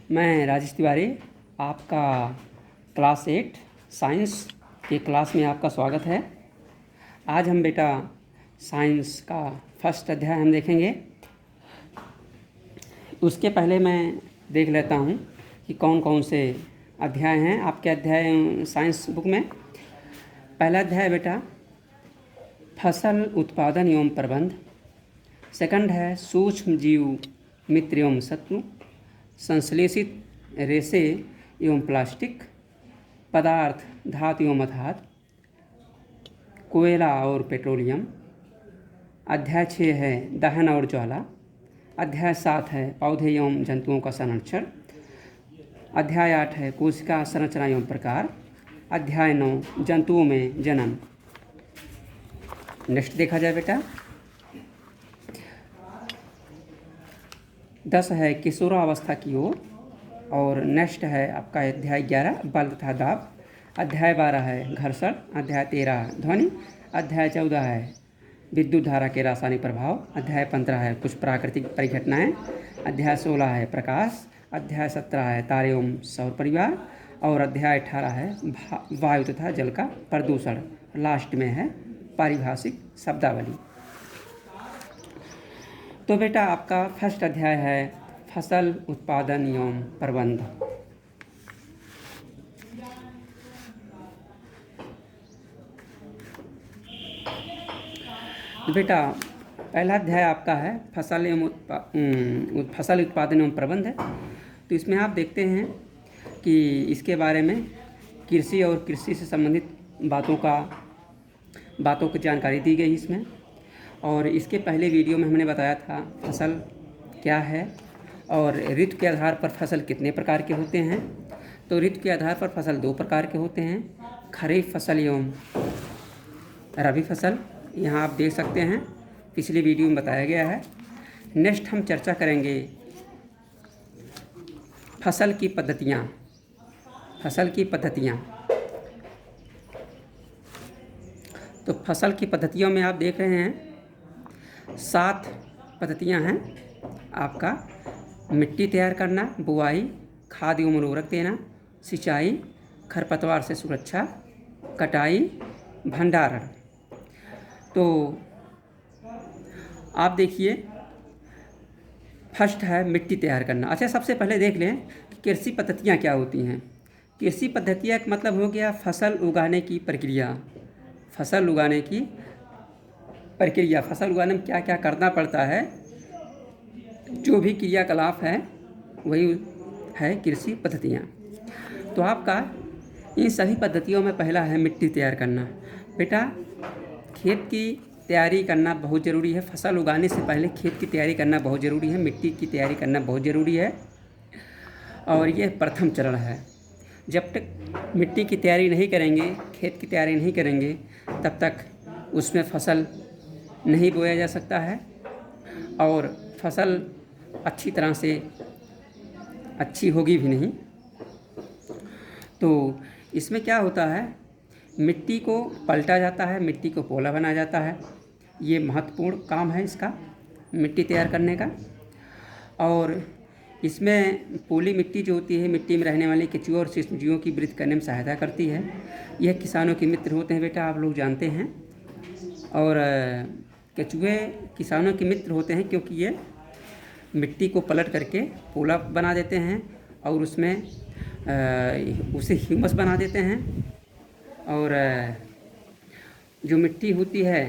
मैं राजेश तिवारी, आपका class 8 science के क्लास में आपका स्वागत है। आज हम बेटा साइंस का फर्स्ट अध्याय हम देखेंगे। उसके पहले मैं देख लेता हूँ कि कौन कौन से अध्याय हैं आपके अध्याय साइंस बुक में। पहला अध्याय बेटा फसल उत्पादन एवं प्रबंध। सेकंड है सूक्ष्म जीव मित्र एवं शत्रु, संश्लेषित रेशे एवं प्लास्टिक, पदार्थ धातु एवं अधातु, कोयला और पेट्रोलियम। अध्याय 6 है दहन और ज्वाला। अध्याय 7 है पौधे एवं जंतुओं का संरक्षण। अध्याय 8 है कोशिका संरचना एवं प्रकार। अध्याय 9 जंतुओं में जन्म। नेक्स्ट देखा जाए बेटा 10 है किशोरावस्था की ओर। और नेक्स्ट है आपका अध्याय 11 बल तथा दाब। अध्याय 12 है घर्षण। अध्याय 13 ध्वनि। अध्याय 14 है विद्युत धारा के रासायनिक प्रभाव। अध्याय 15 है कुछ प्राकृतिक परिघटनाएं। अध्याय 16 है प्रकाश। अध्याय 17 है तारे एवं सौर परिवार। और अध्याय 18 है वायु तथा जल का प्रदूषण। लास्ट में है पारिभाषिक शब्दावली। तो बेटा आपका फर्स्ट अध्याय है फसल उत्पादन एवं प्रबंध। बेटा पहला अध्याय आपका है फसल उत्पादन एवं प्रबंध है। तो इसमें आप देखते हैं कि इसके बारे में कृषि और कृषि से संबंधित बातों की जानकारी दी गई इसमें। और इसके पहले वीडियो में हमने बताया था फसल क्या है और ऋतु के आधार पर फसल कितने प्रकार के होते हैं। तो ऋतु के आधार पर फसल 2 प्रकार के होते हैं, खरीफ फसल एवं रबी फसल। यहाँ आप देख सकते हैं पिछली वीडियो में बताया गया है। नेक्स्ट हम चर्चा करेंगे फसल की पद्धतियाँ। तो फसल की पद्धतियों में आप देख रहे हैं 7 पद्धतियां हैं आपका। मिट्टी तैयार करना, बुआई, खाद एवं उर्वरक देना, सिंचाई, खरपतवार से सुरक्षा, कटाई, भंडारण। तो आप देखिए फर्स्ट है मिट्टी तैयार करना। अच्छा, सबसे पहले देख लें कि कृषि पद्धतियाँ क्या होती हैं। कृषि पद्धतियाँ का मतलब हो गया फसल उगाने की प्रक्रिया। फसल उगाने में क्या क्या करना पड़ता है, जो भी क्रियाकलाप है वही है कृषि पद्धतियाँ। तो आपका इन सभी पद्धतियों में पहला है मिट्टी तैयार करना। बेटा खेत की तैयारी करना बहुत ज़रूरी है। फसल उगाने से पहले खेत की तैयारी करना बहुत ज़रूरी है, मिट्टी की तैयारी करना बहुत ज़रूरी है। और यह प्रथम चरण है। जब तक मिट्टी की तैयारी नहीं करेंगे, खेत की तैयारी नहीं करेंगे, तब तक उसमें फसल नहीं बोया जा सकता है और फसल अच्छी तरह से अच्छी होगी भी नहीं। तो इसमें क्या होता है, मिट्टी को पलटा जाता है, मिट्टी को पोला बनाया जाता है। ये महत्वपूर्ण काम है इसका, मिट्टी तैयार करने का। और इसमें पोली मिट्टी जो होती है, मिट्टी में रहने वाले केंचुए और सूक्ष्म जीवों की वृद्धि करने में सहायता करती है। यह किसानों के मित्र होते हैं बेटा, आप लोग जानते हैं। और केंचुए किसानों के मित्र होते हैं क्योंकि ये मिट्टी को पलट करके पोला बना देते हैं और उसमें उसे ह्यूमस बना देते हैं। और जो मिट्टी होती है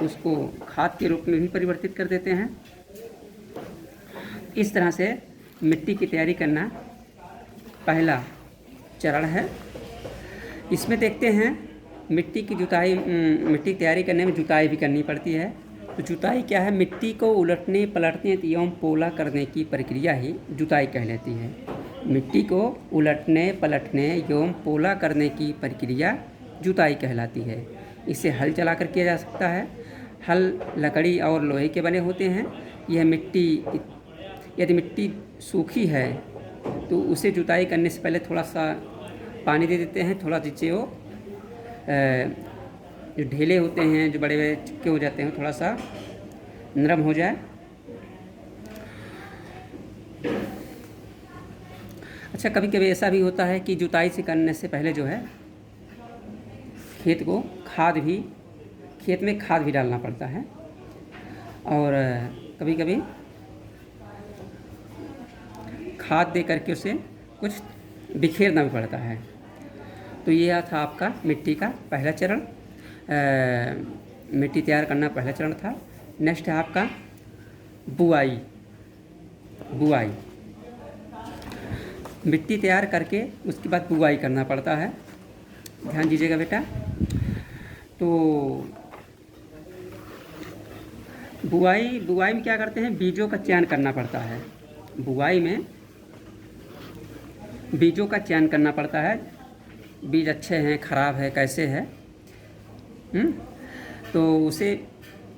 उसको खाद के रूप में भी परिवर्तित कर देते हैं। इस तरह से मिट्टी की तैयारी करना पहला चरण है। इसमें देखते हैं मिट्टी की तैयारी करने में जुताई भी करनी पड़ती है। तो जुताई क्या है, मिट्टी को उलटने पलटने एवं पोला करने की प्रक्रिया ही जुताई कहलाती है। मिट्टी को उलटने पलटने एवं पोला करने की प्रक्रिया जुताई कहलाती है। इसे हल चलाकर किया जा सकता है। हल लकड़ी और लोहे के बने होते हैं। यदि मिट्टी सूखी है तो उसे जुताई करने से पहले थोड़ा सा पानी दे देते हैं, थोड़ा जिससे वो जो ढेले होते हैं, जो बड़े बड़े चिक्के हो जाते हैं, थोड़ा सा नरम हो जाए। अच्छा, कभी कभी ऐसा भी होता है कि जुताई से करने से पहले जो है खेत को खेत में खाद भी डालना पड़ता है, और कभी कभी खाद दे करके उसे कुछ बिखेरना भी पड़ता है। तो यह था आपका मिट्टी का पहला चरण, मिट्टी तैयार करना पहला चरण था। नेक्स्ट है आपका बुआई। मिट्टी तैयार करके उसके बाद बुआई करना पड़ता है, ध्यान दीजिएगा बेटा। तो बुआई में क्या करते हैं, बीजों का चयन करना पड़ता है। बुआई में बीजों का चयन करना पड़ता है, बीज अच्छे हैं, ख़राब है, कैसे है। तो उसे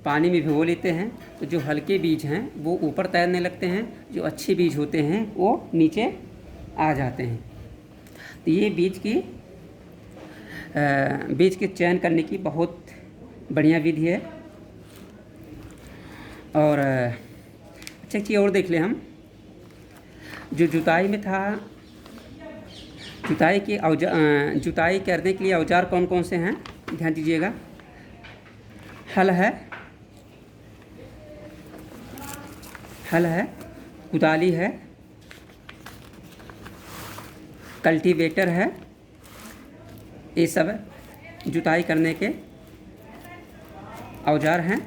पानी में भिगो लेते हैं, तो जो हल्के बीज हैं वो ऊपर तैरने लगते हैं, जो अच्छे बीज होते हैं वो नीचे आ जाते हैं। तो ये बीज के चयन करने की बहुत बढ़िया विधि है। और अच्छा चीज़ और देख लें हम, जो जुताई में था, जुताई करने के लिए औजार कौन कौन से हैं, ध्यान दीजिएगा। हल है, कुदाली है, कल्टीवेटर है, ये सब जुताई करने के औजार हैं।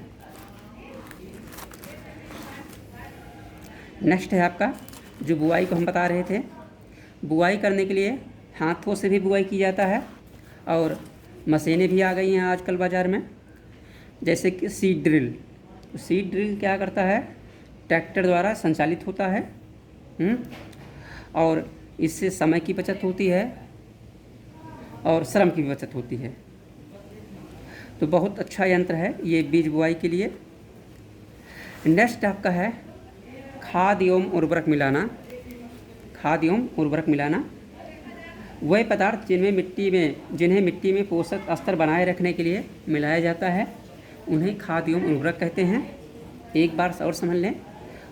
नेक्स्ट है आपका जो बुआई को हम बता रहे थे, बुआई करने के लिए हाथों से भी बुआई की जाता है, और मशीनें भी आ गई हैं आजकल बाज़ार में, जैसे कि सीड ड्रिल। सीड ड्रिल क्या करता है, ट्रैक्टर द्वारा संचालित होता है, और इससे समय की बचत होती है और श्रम की भी बचत होती है। तो बहुत अच्छा यंत्र है ये बीज बुआई के लिए। नेक्स्ट आपका है खाद एवं उर्वरक मिलाना। वह पदार्थ जिन्हें मिट्टी में पोषक स्तर बनाए रखने के लिए मिलाया जाता है, उन्हें खाद एवं उर्वरक कहते हैं। एक बार और समझ लें,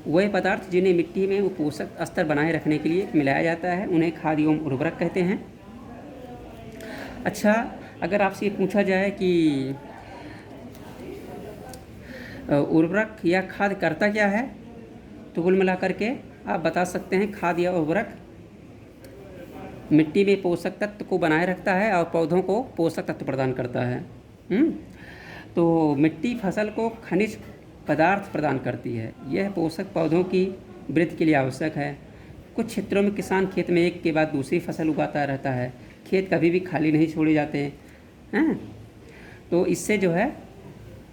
वह पदार्थ जिन्हें मिट्टी में वो पोषक स्तर बनाए रखने के लिए मिलाया जाता है, उन्हें खाद एवं उर्वरक कहते हैं। अच्छा, अगर आपसे ये पूछा जाए कि उर्वरक या खाद करता क्या है, तो कुल मिलाकर के आप बता सकते हैं खाद या उर्वरक मिट्टी में पोषक तत्व को बनाए रखता है और पौधों को पोषक तत्व प्रदान करता है। तो मिट्टी फसल को खनिज पदार्थ प्रदान करती है। यह पोषक पौधों की वृद्धि के लिए आवश्यक है। कुछ क्षेत्रों में किसान खेत में एक के बाद दूसरी फसल उगाता रहता है, खेत कभी भी खाली नहीं छोड़े जाते हैं। तो इससे जो है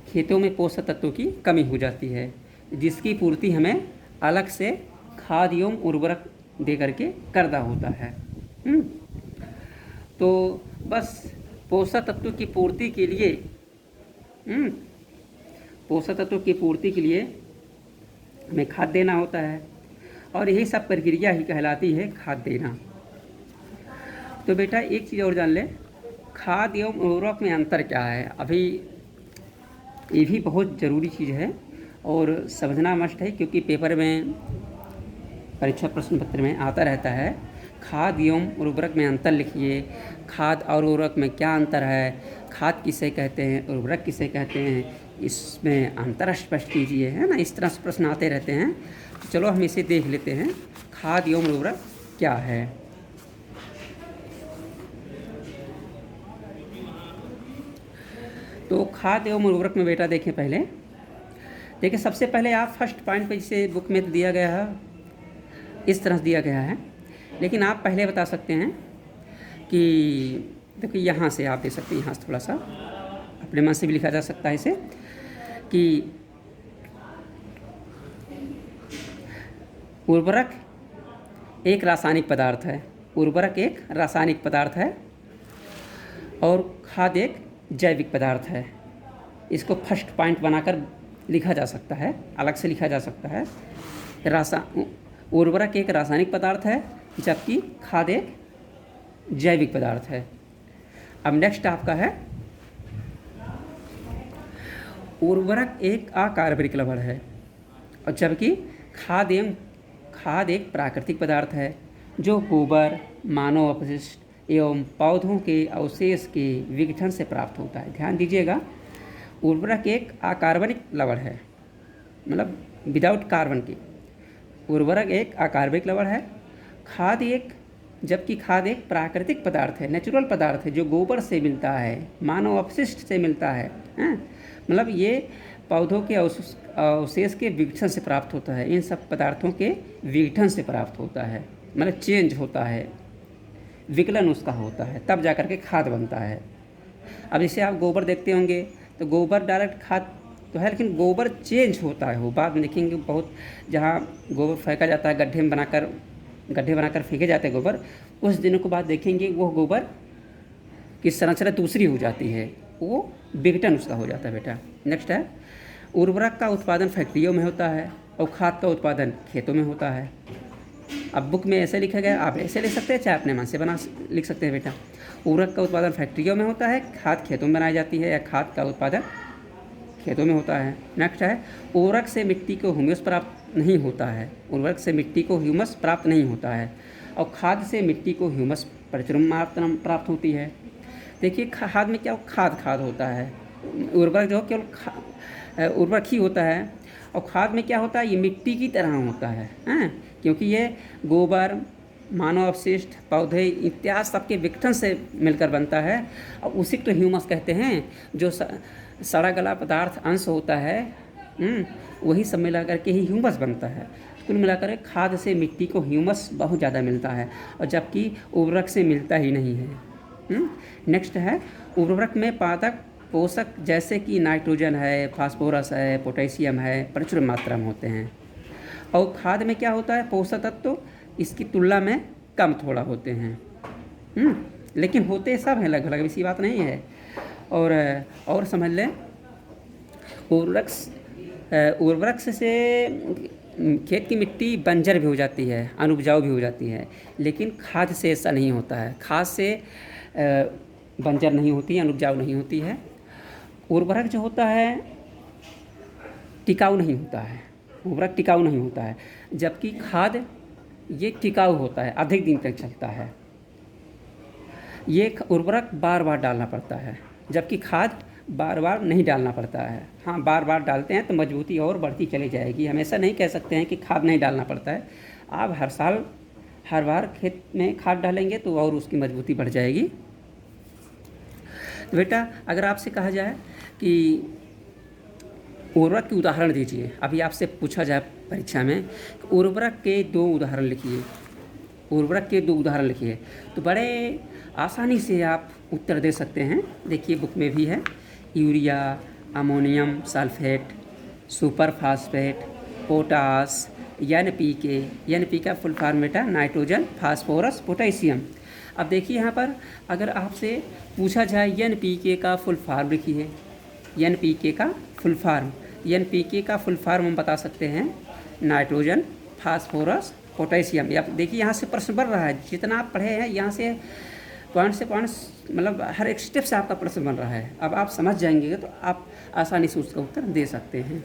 खेतों में पोषक तत्वों की कमी हो जाती है, जिसकी पूर्ति हमें अलग से खाद एवं उर्वरक दे करके करना होता है। तो बस पोषक तत्वों की पूर्ति के लिए हमें खाद देना होता है, और यही सब प्रक्रिया ही कहलाती है खाद देना। तो बेटा एक चीज़ और जान ले, खाद एवं उर्वरक में अंतर क्या है। अभी ये भी बहुत ज़रूरी चीज़ है और समझना मस्ट है, क्योंकि पेपर में, परीक्षा प्रश्न पत्र में आता रहता है। खाद एवं उर्वरक में अंतर लिखिए, खाद और उर्वरक में क्या अंतर है, खाद किसे कहते हैं, उर्वरक किसे कहते हैं, इसमें अंतर स्पष्ट कीजिए, है ना। इस तरह से प्रश्न आते रहते हैं। तो चलो हम इसे देख लेते हैं, खाद एवं उर्वरक क्या है। तो खाद एवं उर्वरक में बेटा देखें, देखिए सबसे पहले आप फर्स्ट पॉइंट पे जिसे बुक में दिया गया है इस तरह से दिया गया है, लेकिन आप पहले बता सकते हैं कि देखिए यहाँ से आप दे सकते हैं, यहाँ से थोड़ा सा अपने मन से भी लिखा जा सकता है इसे, कि उर्वरक एक रासायनिक पदार्थ है और खाद एक जैविक पदार्थ है। इसको फर्स्ट पॉइंट बनाकर लिखा जा सकता है, अलग से लिखा जा सकता है। उर्वरक एक रासायनिक पदार्थ है, जबकि खाद एक जैविक पदार्थ है। अब नेक्स्ट आपका है, उर्वरक एक अकार्बनिक लवण है, और जबकि खाद एक प्राकृतिक पदार्थ है। जो गोबर, मानव अपशिष्ट एवं पौधों के अवशेष के विघटन से प्राप्त होता है। ध्यान दीजिएगा, उर्वरक एक अकार्बनिक लवण है, मतलब विदाउट कार्बन की। उर्वरक एक अकार्बनिक लवण है। खाद एक, जबकि खाद एक प्राकृतिक पदार्थ है, नेचुरल पदार्थ है, जो गोबर से मिलता है, मानव अपशिष्ट से मिलता है, मतलब ये पौधों के अवशेष के विघटन से प्राप्त होता है। इन सब पदार्थों के विघटन से प्राप्त होता है, मतलब चेंज होता है, विकलन उसका होता है, तब जा कर के खाद बनता है। अब जैसे आप गोबर देखते होंगे तो गोबर डायरेक्ट खाद तो है, लेकिन गोबर चेंज होता है। वो बाद में देखेंगे बहुत, जहाँ गोबर फेंका जाता है गड्ढे बनाकर फेंके जाते हैं गोबर, कुछ दिनों के बाद देखेंगे वो गोबर की संरचना दूसरी हो जाती है, वो विघटन उसका हो जाता है बेटा। नेक्स्ट है, उर्वरक का उत्पादन फैक्ट्रियों में होता है और खाद का उत्पादन खेतों में होता है। अब बुक में ऐसे लिखा गया, आप ऐसे लिख सकते हैं, चाहे अपने मन से लिख सकते हैं बेटा। उर्वरक का उत्पादन फैक्ट्रियों में होता है, खाद खेतों में बनाई जाती है, या खाद का उत्पादन खेतों में होता है। नेक्स्ट है, उर्वरक से मिट्टी को ह्यूमस प्राप्त नहीं होता है। उर्वरक से मिट्टी को ह्यूमस प्राप्त नहीं होता है, और खाद से मिट्टी को ह्यूमस प्रचुर प्राप्त होती है। देखिए, खाद में क्या खाद होता है, उर्वरक जो केवल उर्वरक ही होता है, और खाद में क्या होता है, ये मिट्टी की तरह होता है, क्योंकि ये गोबर, मानव अपशिष्ट, पौधे इत्यादि सबके विघटन से मिलकर बनता है, और उसी को तो ह्यूमस कहते हैं। जो सड़ा गला पदार्थ अंश होता है, वही सब मिला करके ही ह्यूमस बनता है। कुल मिलाकर खाद से मिट्टी को ह्यूमस बहुत ज़्यादा मिलता है, और जबकि उर्वरक से मिलता ही नहीं है। नेक्स्ट है, उर्वरक में पादप पोषक जैसे कि नाइट्रोजन है, फास्फोरस है, पोटेशियम है, प्रचुर मात्रा में होते हैं। और खाद में क्या होता है, पोषक तत्व तो इसकी तुलना में कम थोड़ा होते हैं, लेकिन होते सब हैं लगभग, इसी बात नहीं है। और समझ लें, उर्वरक से खेत की मिट्टी बंजर भी हो जाती है, अनुपजाऊ भी हो जाती है, लेकिन खाद से ऐसा नहीं होता है। खाद से बंजर नहीं होती है, अनुपजाऊ नहीं होती है। उर्वरक जो होता है टिकाऊ नहीं होता है, उर्वरक टिकाऊ नहीं होता है, जबकि खाद ये टिकाऊ होता है, अधिक दिन तक चलता है। ये उर्वरक बार बार डालना पड़ता है, जबकि खाद बार बार नहीं डालना पड़ता है। हाँ, बार बार डालते हैं तो मजबूती और बढ़ती चली जाएगी। हमेशा नहीं कह सकते हैं कि खाद नहीं डालना पड़ता है। आप हर साल हर बार खेत में खाद डालेंगे तो और उसकी मजबूती बढ़ जाएगी। तो बेटा, अगर आपसे कहा जाए कि उर्वरक के उदाहरण दीजिए, अभी आपसे पूछा जाए परीक्षा में, उर्वरक के 2 उदाहरण लिखिए, उर्वरक के 2 उदाहरण लिखिए, तो बड़े आसानी से आप उत्तर दे सकते हैं। देखिए, बुक में भी है, urea, ammonium sulphate, super phosphate, potash, NPK। NPK का फुल फॉर्म बेटा नाइट्रोजन, फास्फोरस, पोटेशियम। अब देखिए यहाँ पर, अगर आपसे पूछा जाए NPK का फुल फॉर्म लिखिए, NPK का फुल फॉर्म, NPK का फुल फॉर्म हम बता सकते हैं नाइट्रोजन, फास्फोरस, पोटेशियम। या देखिए, यहाँ से प्रश्न बन रहा है, जितना आप पढ़े हैं यहाँ से पॉइंट मतलब हर एक स्टेप से आपका प्रश्न बन रहा है। अब आप समझ जाएंगे तो आप आसानी से उसका उत्तर दे सकते हैं।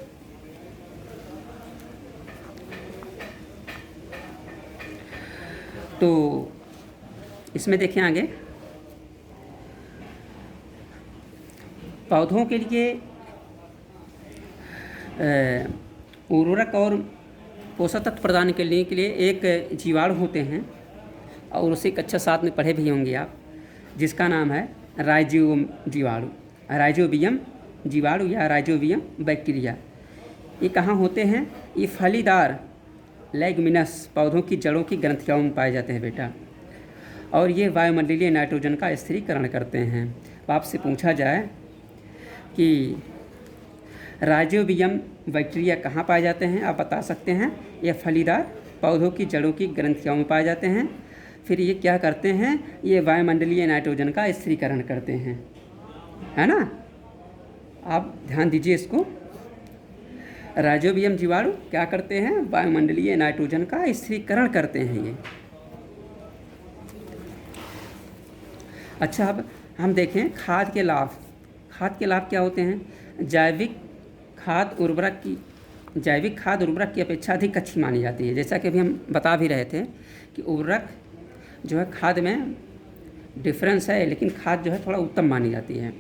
तो इसमें देखें आगे, पौधों के लिए उर्वरक और पोषक तत्व प्रदान करने के लिए एक जीवाणु होते हैं, और उसे एक अच्छा साथ में पढ़े भी होंगे आप, जिसका नाम है राइजोबियम जीवाणु या राइजोबियम बैक्टीरिया। ये कहाँ होते हैं? ये फलीदार लेगमिनस पौधों की जड़ों की ग्रंथियों में पाए जाते हैं बेटा, और ये वायुमंडलीय नाइट्रोजन का स्थिरीकरण करते हैं। तो आपसे पूछा जाए कि राइजोबियम बैक्टीरिया कहाँ पाए जाते हैं, आप बता सकते हैं ये फलीदार पौधों की जड़ों की ग्रंथियों में पाए जाते हैं। फिर ये क्या करते हैं, ये वायुमंडलीय नाइट्रोजन का स्थिरीकरण करते हैं, है ना। आप ध्यान दीजिए इसको, राइजोबियम जीवाणु क्या करते हैं, वायुमंडलीय नाइट्रोजन का स्थिरीकरण करते हैं ये। अच्छा, अब हम देखें खाद के लाभ। खाद के लाभ क्या होते हैं? जैविक खाद उर्वरक की जैविक खाद उर्वरक की अपेक्षा अधिक अच्छी मानी जाती है। जैसा कि अभी हम बता भी रहे थे कि उर्वरक जो है खाद में डिफरेंस है, लेकिन खाद जो है थोड़ा उत्तम मानी जाती है।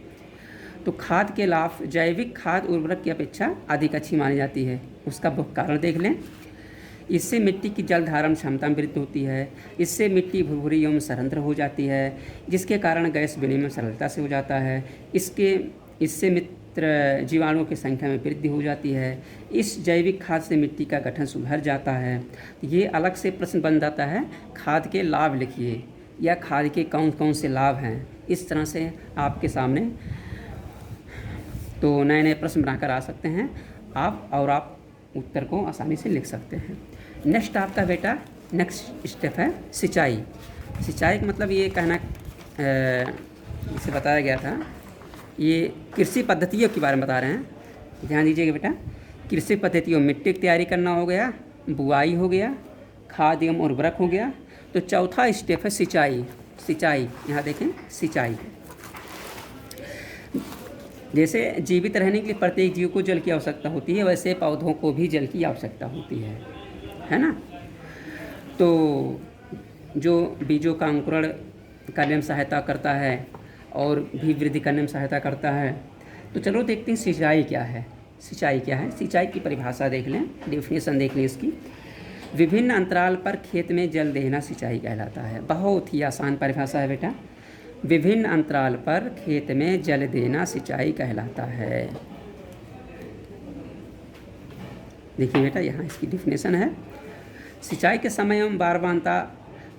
तो खाद के लाभ जैविक खाद उर्वरक की अपेक्षा अधिक अच्छी मानी जाती है। उसका कारण देख लें। इससे मिट्टी की जल धारण क्षमता में वृद्धि होती है। इससे मिट्टी भुरभुरी एवं सरंध्र हो जाती है, जिसके कारण गैस विनिमय सरलता से हो जाता है। इससे मित्र जीवाणुओं की संख्या में वृद्धि हो जाती है। इस जैविक खाद से मिट्टी का गठन सुधर जाता है। ये अलग से प्रश्न बन जाता है, खाद के लाभ लिखिए या खाद के कौन कौन से लाभ हैं। इस तरह से आपके सामने तो नए नए प्रश्न बनाकर आ सकते हैं आप, और आप उत्तर को आसानी से लिख सकते हैं। नेक्स्ट आपका बेटा नेक्स्ट स्टेप है सिंचाई। सिंचाई का मतलब ये कहना इसे बताया गया था, ये कृषि पद्धतियों के बारे में बता रहे हैं। ध्यान दीजिएगा बेटा, कृषि पद्धतियों मिट्टी की तैयारी करना हो गया, बुआई हो गया, खाद एवं उर्वरक हो गया। तो चौथा स्टेप है सिंचाई। सिंचाई यहाँ देखें, सिंचाई जैसे जीवित रहने के लिए प्रत्येक जीव को जल की आवश्यकता होती है, वैसे पौधों को भी जल की आवश्यकता होती है ना। तो जो बीजों का अंकुरण करने में सहायता करता है और भी वृद्धि करने में सहायता करता है। तो चलो देखते हैं सिंचाई क्या है। सिंचाई क्या है, सिंचाई की परिभाषा देख लें, डेफिनेशन देख लें इसकी। विभिन्न अंतराल पर खेत में जल देना सिंचाई कहलाता है। बहुत ही आसान परिभाषा है बेटा। विभिन्न अंतराल पर खेत में जल देना सिंचाई कहलाता है। देखिए बेटा, यहाँ इसकी डेफिनेशन है। सिंचाई के समय एवं बारबानता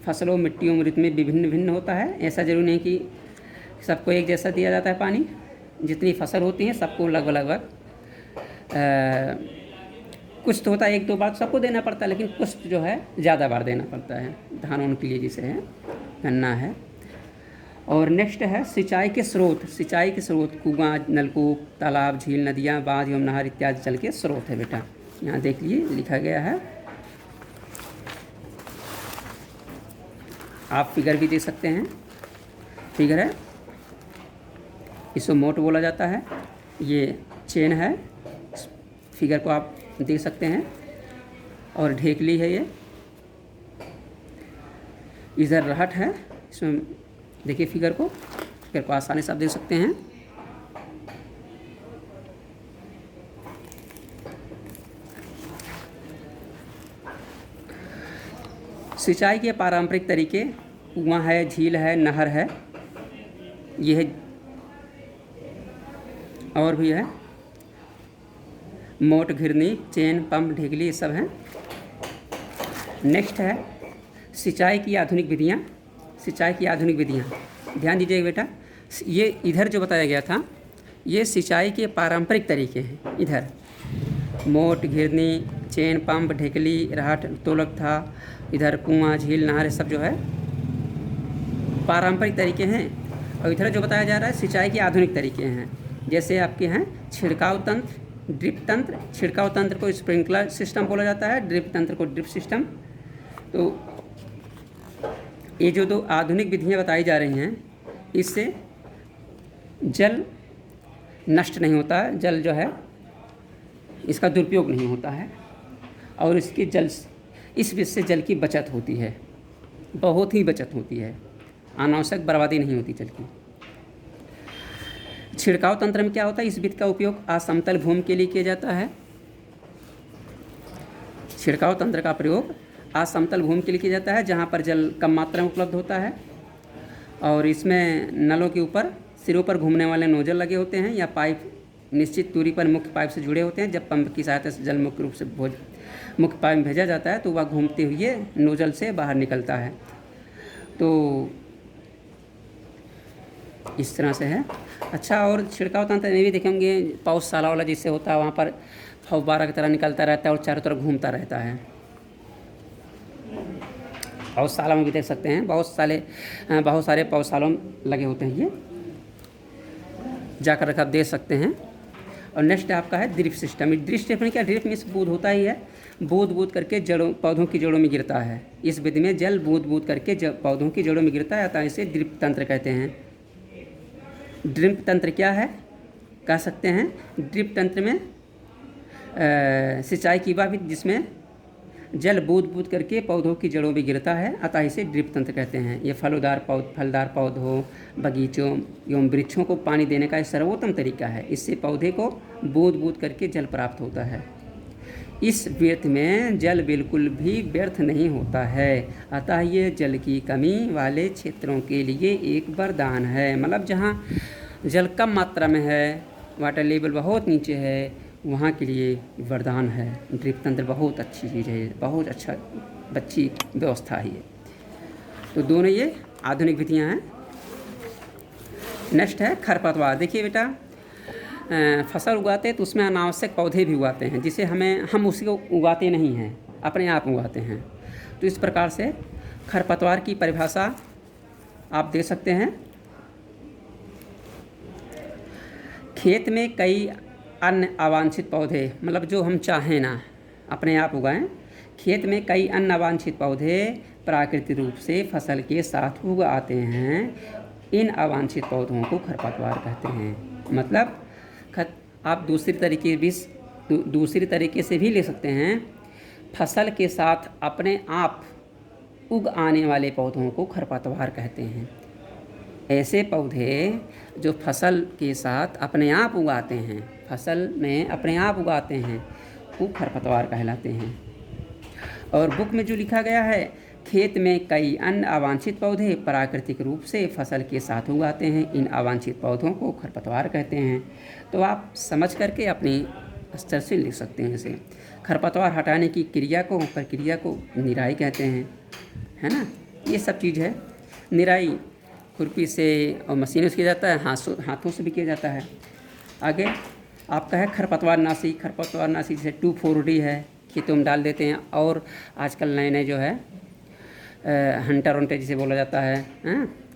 फसलों, मिट्टियों, मृत में विभिन्न भिन्न होता है। ऐसा जरूरी नहीं कि सबको एक जैसा दिया जाता है पानी। जितनी फसल होती है सबको लगभग कुछ तो होता है, एक दो बार सबको देना पड़ता है, लेकिन कुछ जो है ज़्यादा बार देना पड़ता है। धान के लिए जैसे है, गन्ना है। और नेक्स्ट है सिंचाई के स्रोत। सिंचाई के स्रोत कुआं, नलकूप, तालाब, झील, नदियाँ, बांध एवं नहर इत्यादि जल के स्रोत है बेटा। यहाँ देख लिए लिखा गया है, आप फिगर भी देख सकते हैं। फिगर है, इसको मोट बोला जाता है। ये चेन है, फिगर को आप देख सकते हैं। और ढेकली है, ये इधर रहट है। इसमें देखिए फिगर को आसानी से आप देख सकते हैं। सिंचाई के पारंपरिक तरीके कुआं है, झील है, नहर है, ये है, और भी है मोट, घिरनी, चेन, पंप, ढेकली, ये सब हैं। नेक्स्ट है सिंचाई की आधुनिक विधियाँ। सिंचाई की आधुनिक विधियाँ, ध्यान दीजिएगा बेटा। ये इधर जो बताया गया था, ये सिंचाई के पारंपरिक तरीके हैं। इधर मोट, घिरनी, चेन, पंप, ढेकली, राहट, तोलक था। इधर कुआं, झील, नहर, सब जो है पारंपरिक तरीके हैं। और इधर जो बताया जा रहा है सिंचाई के आधुनिक तरीके हैं। जैसे आपके हैं छिड़काव तंत्र, ड्रिप तंत्र। छिड़काव तंत्र को स्प्रिंकलर सिस्टम बोला जाता है, ड्रिप तंत्र को ड्रिप सिस्टम। तो ये जो दो आधुनिक विधियाँ बताई जा रही हैं, इससे जल नष्ट नहीं होता है, जल जो है इसका दुरुपयोग नहीं होता है, और इसकी इस विधि से जल की बचत होती है, बहुत ही बचत होती है, अनावश्यक बर्बादी नहीं होती जल की। छिड़काव तंत्र में क्या होता है, इस विधि का उपयोग असमतल भूमि के लिए किया जाता है। छिड़काव तंत्र का प्रयोग असमतल भूमि के लिए किया जाता है, जहाँ पर जल कम मात्रा में उपलब्ध होता है। और इसमें नलों के ऊपर सिरों पर घूमने वाले नोजल लगे होते हैं, या पाइप निश्चित दूरी पर मुख्य पाइप से जुड़े होते हैं। जब पंप की सहायता से जल मुख्य रूप से मुख्य पाइप में भेजा जाता है, तो वह घूमते हुए नोजल से बाहर निकलता है। तो इस तरह से है। अच्छा, और छिड़काव तंत्र में भी देखेंगे पौधशाला वाला जिससे होता है, वहाँ पर फव्वारा की तरह निकलता रहता है और चारों तरफ घूमता रहता है। पौधशाला में भी देख सकते हैं, बहुत सारे पौधशालों में लगे होते हैं, ये जाकर आप देख सकते हैं। और नेक्स्ट आपका है ड्रिप सिस्टम। ड्रिप सिस्टम में क्या, ड्रिप में बूंद होता ही है, बूंद करके पौधों की जड़ों में गिरता है। इस विधि में जल बूंद करके पौधों की जड़ों में गिरता है, अतः इसे ड्रिप तंत्र कहते हैं। ड्रिप तंत्र क्या है, कह सकते हैं ड्रिप तंत्र में सिंचाई की विधि जिसमें जल बूंद बूंद करके पौधों की जड़ों में गिरता है, अतः इसे ड्रिप तंत्र कहते हैं। ये फलदार पौधों, बगीचों एवं वृक्षों को पानी देने का एक सर्वोत्तम तरीका है। इससे पौधे को बूंद बूंद करके जल प्राप्त होता है। इस व्यर्थ में जल बिल्कुल भी व्यर्थ नहीं होता है, अतः ये जल की कमी वाले क्षेत्रों के लिए एक वरदान है। मतलब जहाँ जल कम मात्रा में है, वाटर लेवल बहुत नीचे है, वहाँ के लिए वरदान है। ड्रिप तंत्र बहुत अच्छी चीज़ है, बहुत अच्छी व्यवस्था है ये। तो दोनों ये आधुनिक विधियाँ हैं। नेक्स्ट है खरपतवार। देखिए बेटा, फसल उगाते हैं तो उसमें अनावश्यक पौधे भी उगाते हैं, जिसे हम उसी को उगाते नहीं हैं, अपने आप उगाते हैं। तो इस प्रकार से खरपतवार की परिभाषा आप दे सकते हैं। खेत में कई अन्य अवांछित पौधे, मतलब जो हम चाहें ना अपने आप उगाएं, खेत में कई अन्य अवांछित पौधे प्राकृतिक रूप से फसल के साथ उग आते हैं। इन अवांछित पौधों को खरपतवार कहते हैं। मतलब आप दूसरी तरीके से भी ले सकते हैं। फसल के साथ अपने आप उग आने वाले पौधों को खरपतवार कहते हैं। ऐसे पौधे जो फसल के साथ अपने आप उगाते हैं, फसल में अपने आप उगाते हैं, वो खरपतवार कहलाते हैं। और बुक में जो लिखा गया है, खेत में कई अन्य अवांछित पौधे प्राकृतिक रूप से फसल के साथ उगाते हैं। इन अवांछित पौधों को खरपतवार कहते हैं। तो आप समझ करके अपनी स्तर से लिख सकते हैं इसे। खरपतवार हटाने की प्रक्रिया को निराई कहते हैं, है ना। ये सब चीज़ है। निराई खुरपी से और मशीनों से किया जाता है, हाथों से भी किया जाता है। आगे आपका है खरपतवार नाशी जैसे 2,4-D है, खेतों में डाल देते हैं। और आजकल नए जो है हंटर वंटर जिसे बोला जाता है,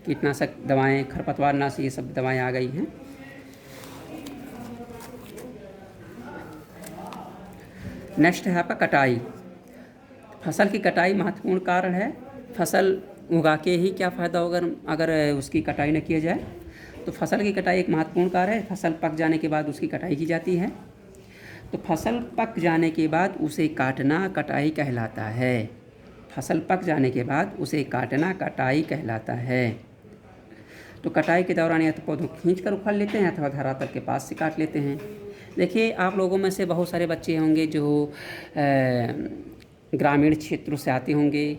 कीटनाशक दवाएं, खरपतवार नाशी, ये सब दवाएं आ गई हैं। नेक्स्ट है आपका कटाई। फसल की कटाई महत्वपूर्ण कारण है। फसल उगा के ही क्या फ़ायदा होगा अगर उसकी कटाई न किया जाए। तो फसल की कटाई एक महत्वपूर्ण कार्य है। फसल पक जाने के बाद उसकी कटाई की जाती है। तो फसल पक जाने के बाद उसे काटना कटाई कहलाता है। फसल पक जाने के बाद उसे काटना कटाई कहलाता है। तो कटाई के दौरान या तो पौधों को खींच कर उखाड़ लेते हैं अथवा धरातल के पास से काट लेते हैं। देखिए, आप लोगों में से बहुत सारे बच्चे होंगे जो ग्रामीण क्षेत्रों से आते होंगे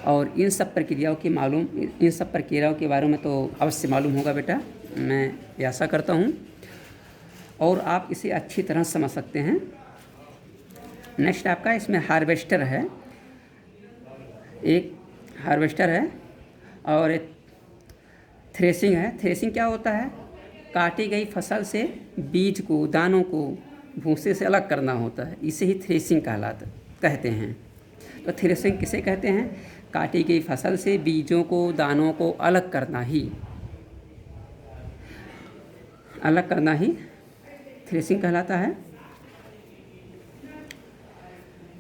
और इन सब प्रक्रियाओं के बारे में तो अवश्य मालूम होगा बेटा, मैं आशा करता हूँ, और आप इसे अच्छी तरह समझ सकते हैं। नेक्स्ट आपका इसमें हार्वेस्टर है, एक हार्वेस्टर है और एक थ्रेसिंग है। थ्रेसिंग क्या होता है? काटी गई फसल से बीज को, दानों को भूसे से अलग करना होता है, इसे ही थ्रेसिंग कहते हैं। तो थ्रेसिंग किसे कहते हैं? काटी गई फसल से बीजों को, दानों को अलग करना ही थ्रेसिंग कहलाता है।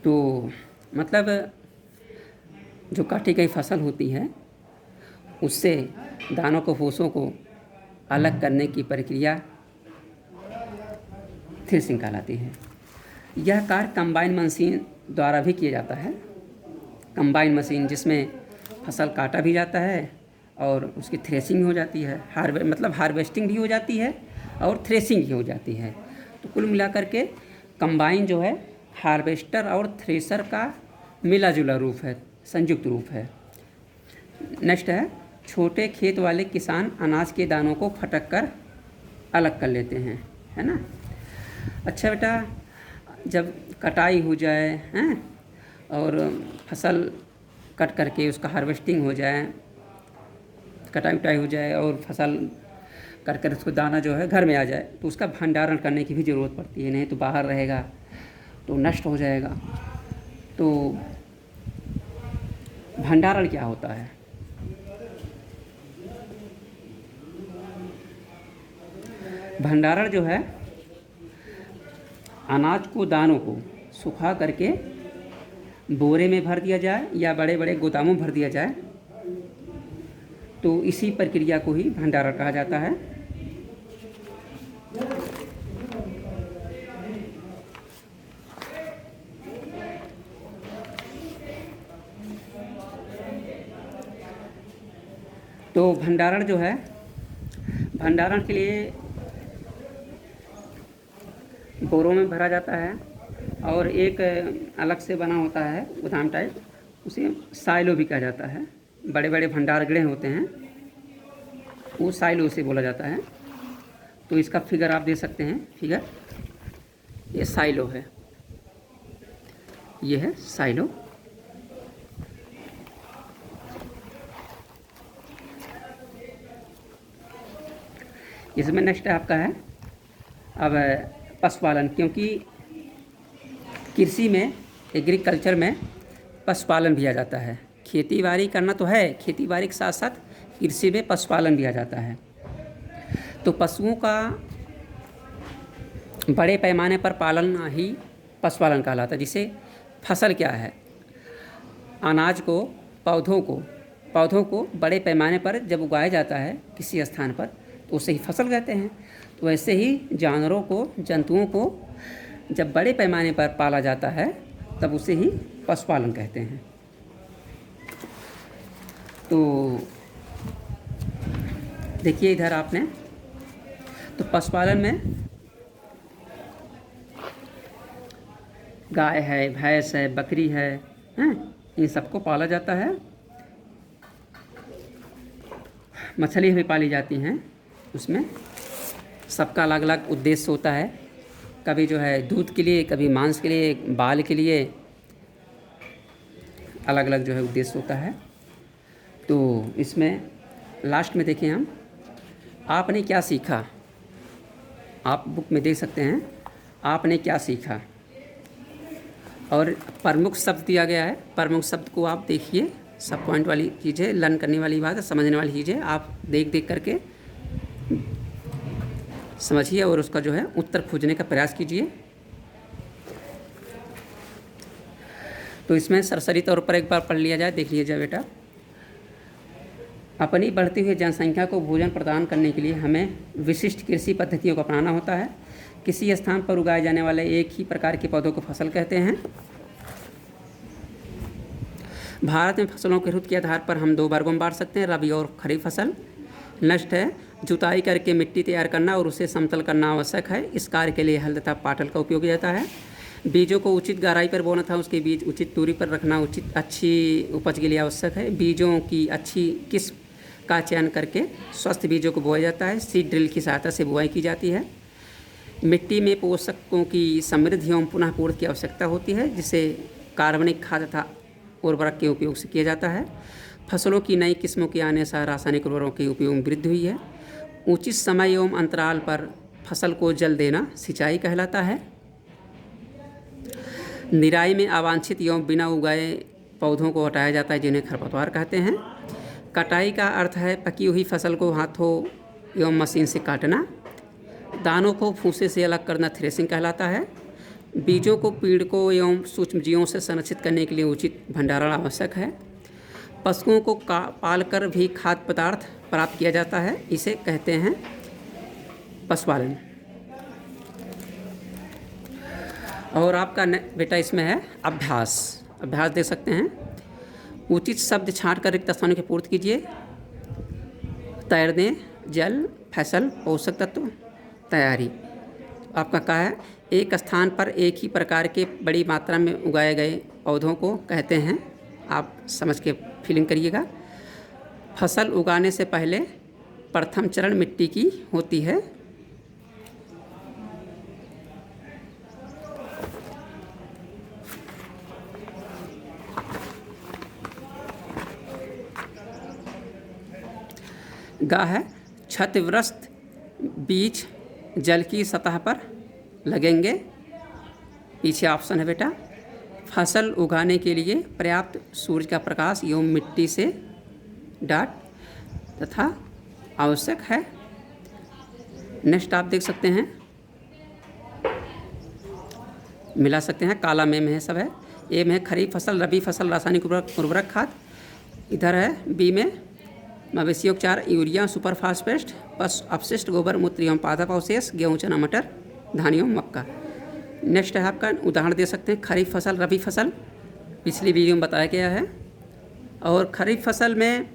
तो मतलब जो काटी गई फसल होती है उससे दानों को, भूसों को अलग करने की प्रक्रिया थ्रेसिंग कहलाती है। यह कार्य कंबाइन मशीन द्वारा भी किया जाता है। कंबाइन मशीन जिसमें फसल काटा भी जाता है और उसकी थ्रेसिंग हो जाती है। हार्वेस्टिंग भी हो जाती है और थ्रेसिंग भी हो जाती है। तो कुल मिलाकर के कंबाइन जो है हार्वेस्टर और थ्रेसर का मिला जुला रूप है, संयुक्त रूप है। नेक्स्ट है छोटे खेत वाले किसान अनाज के दानों को फटक कर अलग कर लेते हैं, है ना। अच्छा बेटा, जब कटाई हो जाए और फसल कट करके उसका हार्वेस्टिंग हो जाए, कटाई उटाई हो जाए और फसल कट कर उसको दाना जो है घर में आ जाए, तो उसका भंडारण करने की भी ज़रूरत पड़ती है, नहीं तो बाहर रहेगा तो नष्ट हो जाएगा। तो भंडारण क्या होता है? भंडारण जो है अनाज को, दानों को सुखा करके बोरे में भर दिया जाए या बड़े बड़े गोदामों भर दिया जाए, तो इसी प्रक्रिया को ही भंडारण कहा जाता है। तो भंडारण जो है, भंडारण के लिए बोरों में भरा जाता है और एक अलग से बना होता है गोदाम टाइप, उसे साइलो भी कहा जाता है। बड़े बड़े भंडार गृह होते हैं, वो साइलो से बोला जाता है। तो इसका फिगर आप दे सकते हैं, फिगर ये साइलो है, ये है साइलो। इसमें नेक्स्ट आपका है अब पशुपालन, क्योंकि कृषि में, एग्रीकल्चर में पशुपालन भी आ जाता है। खेती बाड़ी करना तो है, खेती बाड़ी के साथ साथ कृषि में पशुपालन भी आ जाता है। तो पशुओं का बड़े पैमाने पर पालन ही पशुपालन कहलाता है। जिसे फसल क्या है, अनाज को, पौधों को बड़े पैमाने पर जब उगाया जाता है किसी स्थान पर, तो उसे ही फसल कहते हैं। तो वैसे ही जानवरों को, जंतुओं को जब बड़े पैमाने पर पाला जाता है तब उसे ही पशुपालन कहते हैं। तो देखिए इधर आपने, तो पशुपालन में गाय है, भैंस है, बकरी है, इन सबको पाला जाता है। मछली भी पाली जाती हैं, उसमें सबका अलग अलग उद्देश्य होता है। कभी जो है दूध के लिए, कभी मांस के लिए, बाल के लिए, अलग अलग जो है उद्देश्य होता है। तो इसमें लास्ट में देखें हम, आपने क्या सीखा, आप बुक में देख सकते हैं, आपने क्या सीखा। और प्रमुख शब्द दिया गया है, प्रमुख शब्द को आप देखिए, सब पॉइंट वाली चीज़ें, लर्न करने वाली बात है, समझने वाली चीज़ें आप देख करके समझिए और उसका जो है उत्तर खोजने का प्रयास कीजिए। तो इसमें सरसरी तौर पर एक बार पढ़ लिया जाए, देख लीजिए बेटा। अपनी बढ़ती हुई जनसंख्या को भोजन प्रदान करने के लिए हमें विशिष्ट कृषि पद्धतियों को अपनाना होता है। किसी स्थान पर उगाए जाने वाले एक ही प्रकार के पौधों को फसल कहते हैं। भारत में फसलों के ऋतु के आधार पर हम 2 वर्गों में बांट सकते हैं, रबी और खरीफ फसल। नेक्स्ट है, जुताई करके मिट्टी तैयार करना और उसे समतल करना आवश्यक है। इस कार्य के लिए हल तथा पाटल का उपयोग किया जाता है। बीजों को उचित गहराई पर बोना था, उसके बीज उचित दूरी पर रखना अच्छी उपज के लिए आवश्यक है। बीजों की अच्छी किस्म का चयन करके स्वस्थ बीजों को बोया जाता है। सीड ड्रिल की सहायता से बुआई की जाती है। मिट्टी में पोषकों की समृद्धि एवं पुनः पूर्ति की आवश्यकता होती है, जिसे कार्बनिक खाद तथा उर्वरक के उपयोग से किया जाता है। फसलों की नई किस्मों के आने से रासायनिक उर्वरकों के उपयोग में वृद्धि हुई है। उचित समय एवं अंतराल पर फसल को जल देना सिंचाई कहलाता है। निराई में अवांछित एवं बिना उगाए पौधों को हटाया जाता है, जिन्हें खरपतवार कहते हैं। कटाई का अर्थ है पकी हुई फसल को हाथों एवं मशीन से काटना। दानों को फूसे से अलग करना थ्रेसिंग कहलाता है। बीजों को पीड़कों एवं सूक्ष्मजीवों से संरक्षित करने के लिए उचित भंडारण आवश्यक है। पशुओं को पालकर भी खाद्य पदार्थ प्राप्त किया जाता है, इसे कहते हैं पशुपालन। और आपका बेटा इसमें है अभ्यास, अभ्यास दे सकते हैं। उचित शब्द छांट कर रिक्त स्थानों की पूर्ति कीजिए। तैरने, जल, फसल, पोषक तत्व, तैयारी। आपका क्या है, एक स्थान पर एक ही प्रकार के बड़ी मात्रा में उगाए गए पौधों को कहते हैं। आप समझ के फीलिंग करिएगा। फसल उगाने से पहले प्रथम चरण मिट्टी की होती है। गा है, क्षतिग्रस्त बीज जल की सतह पर लगेंगे। पीछे ऑप्शन है बेटा। फसल उगाने के लिए पर्याप्त सूर्य का प्रकाश एवं मिट्टी से डाट तथा आवश्यक है। नेक्स्ट आप देख सकते हैं, मिला सकते हैं, काला में है सब है। ए में है खरीफ फसल, रबी फसल, रासायनिक उर्वरक खाद। इधर है बी में मवेशी उपचार, यूरिया, सुपर फास्फेट, पशु अपशिष्ट, गोबर मूत्र एवं पादप अवशेष, गेहूँ, चना, मटर, धान एवं मक्का। नेक्स्ट है आपका उदाहरण दे सकते हैं, खरीफ फसल, रबी फसल, पिछली वीडियो में बताया गया है। और खरीफ फसल में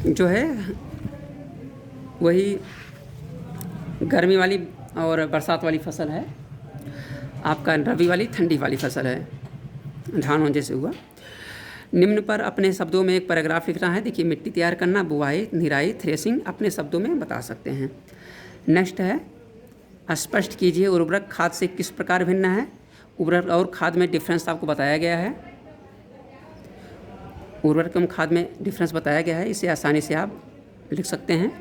जो है वही गर्मी वाली और बरसात वाली फसल है, आपका रबी वाली ठंडी वाली फसल है, धान होने जैसे हुआ। निम्न पर अपने शब्दों में एक पैराग्राफ लिखना है। देखिए, मिट्टी तैयार करना, बुआई, निराई, थ्रेसिंग अपने शब्दों में बता सकते हैं। नेक्स्ट है, स्पष्ट कीजिए उर्वरक खाद से किस प्रकार भिन्न है। उर्वरक और खाद में डिफरेंस आपको बताया गया है। उर्वरक एवं खाद में डिफरेंस बताया गया है, इसे आसानी से आप लिख सकते हैं।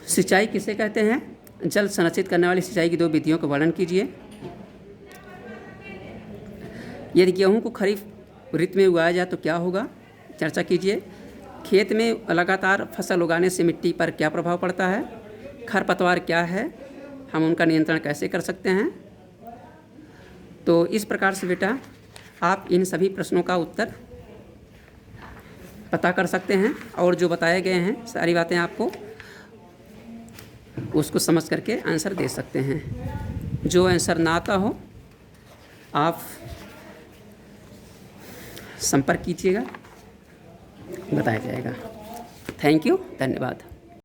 सिंचाई किसे कहते हैं। जल संरक्षित करने वाली सिंचाई की 2 विधियों का वर्णन कीजिए। यदि गेहूं को खरीफ ऋतु में उगाया जाए तो क्या होगा, चर्चा कीजिए। खेत में लगातार फसल उगाने से मिट्टी पर क्या प्रभाव पड़ता है। खरपतवार क्या है, हम उनका नियंत्रण कैसे कर सकते हैं। तो इस प्रकार से बेटा आप इन सभी प्रश्नों का उत्तर पता कर सकते हैं, और जो बताए गए हैं सारी बातें आपको उसको समझ करके आंसर दे सकते हैं। जो आंसर ना आता हो आप संपर्क कीजिएगा, बताया जाएगा। थैंक यू, धन्यवाद।